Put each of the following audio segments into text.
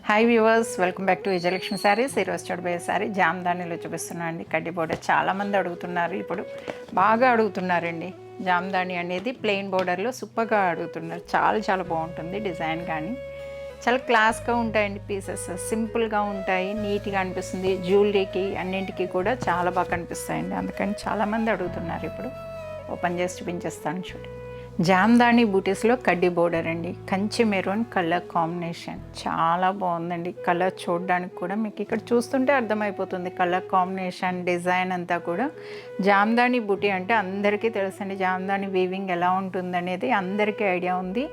Hi viewers, welcome back to Vijayalakshmi saris. ఈరోజు చూడబోయే శారీ జామ్దానిలో చూపిస్తున్నాను అండి. కడ్డీ బోర్డర్ చాలామంది అడుగుతున్నారు, ఇప్పుడు బాగా అడుగుతున్నారండి. జామ్దాని అనేది ప్లెయిన్ బోర్డర్లో సూపర్గా అడుగుతున్నారు. చాలా చాలా బాగుంటుంది డిజైన్, కానీ చాలా క్లాస్గా ఉంటాయండి. పీసెస్ సింపుల్గా ఉంటాయి, నీట్గా అనిపిస్తుంది. జ్యువెలరీకి అన్నింటికి కూడా చాలా బాగా కనిపిస్తాయండి. అందుకని చాలామంది అడుగుతున్నారు. ఇప్పుడు ఓపెన్ చేసి చూపించేస్తాను చూడండి. జామ్దాని బూటీస్లో కడ్డీ బోర్డర్ అండి. కంచి మెరూన్ కలర్ కాంబినేషన్ చాలా బాగుందండి. కలర్ చూడడానికి కూడా మీకు ఇక్కడ చూస్తుంటే అర్థమైపోతుంది. కలర్ కాంబినేషన్, డిజైన్ అంతా కూడా జామ్దాని బూటీ అంటే అందరికీ తెలుసండి. జామ్దాని వీవింగ్ ఎలా ఉంటుందనేది అందరికీ ఐడియా ఉంది.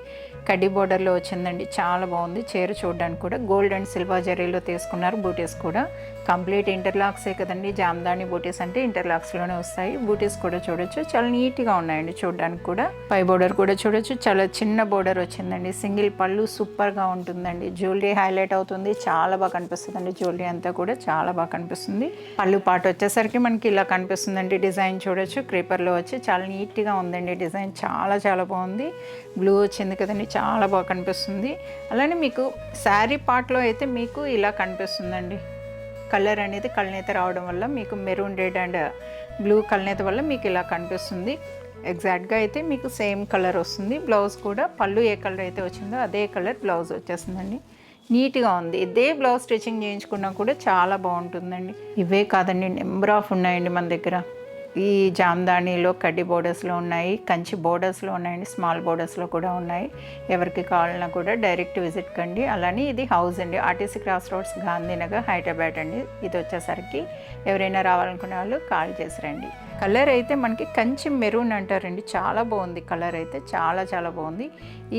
కడ్డీ బోర్డర్లో వచ్చిందండి, చాలా బాగుంది. చీర చూడడానికి కూడా గోల్డ్ అండ్ సిల్వర్ జరీలో తీసుకున్నారు. బూటీస్ కూడా కంప్లీట్ ఇంటర్లాక్సే కదండి. జామ్దాని బూటీస్ అంటే ఇంటర్లాక్స్లోనే వస్తాయి. బూటీస్ కూడా చూడొచ్చు, చాలా నీట్గా ఉన్నాయండి చూడడానికి కూడా. పై బోర్డర్ కూడా చూడొచ్చు, చాలా చిన్న బోర్డర్ వచ్చిందండి. సింగిల్ పళ్ళు సూపర్గా ఉంటుందండి. జ్యువెలరీ హైలైట్ అవుతుంది, చాలా బాగా కనిపిస్తుందండి. జ్యువెలరీ అంతా కూడా చాలా బాగా కనిపిస్తుంది. పళ్ళు పాటు వచ్చేసరికి మనకి ఇలా కనిపిస్తుందండి. డిజైన్ చూడొచ్చు, క్రీపర్లో వచ్చి చాలా నీట్గా ఉందండి. డిజైన్ చాలా చాలా బాగుంది. బ్లూ వచ్చింది కదండి, చాలా బాగా కనిపిస్తుంది. అలానే మీకు శారీ పార్ట్లో అయితే మీకు ఇలా కనిపిస్తుందండి. కలర్ అనేది కళ్ళనేత రావడం వల్ల మీకు మెరూన్ రెడ్ అండ్ బ్లూ కళ్ళనేత వల్ల మీకు ఇలా కనిపిస్తుంది. ఎగ్జాక్ట్గా అయితే మీకు సేమ్ కలర్ వస్తుంది. బ్లౌజ్ కూడా పళ్ళు ఏ కలర్ అయితే వచ్చిందో అదే కలర్ బ్లౌజ్ వచ్చేస్తుందండి. నీట్గా ఉంది. ఇదే బ్లౌజ్ స్టిచ్చింగ్ చేయించుకున్నా కూడా చాలా బాగుంటుందండి. ఇవే కాదండి, నెంబర్ ఆఫ్ ఉన్నాయండి మన దగ్గర. ఈ జామ్దానిలో కడ్డీ బోర్డర్స్లో ఉన్నాయి, కంచి బోర్డర్స్లో ఉన్నాయండి, స్మాల్ బోర్డర్స్లో కూడా ఉన్నాయి. ఎవరికి కావాలన్నా కూడా డైరెక్ట్ విజిట్ కండి. అలానే ఇది హౌస్ అండి, RTC cross roads, Gandhinagar, Hyderabad అండి. ఇది వచ్చేసరికి ఎవరైనా రావాలనుకునే వాళ్ళు కాల్ చేసి రండి. కలర్ అయితే మనకి కంచి మెరూన్ అంటారండి. చాలా బాగుంది కలర్ అయితే, చాలా చాలా బాగుంది.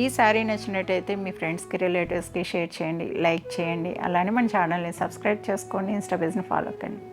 ఈ శారీ నచ్చినట్టయితే మీ ఫ్రెండ్స్కి, రిలేటివ్స్కి షేర్ చేయండి, లైక్ చేయండి. అలానే మన ఛానల్ని సబ్స్క్రైబ్ చేసుకోండి, ఇన్స్టా పేజ్ని ఫాలో కండి.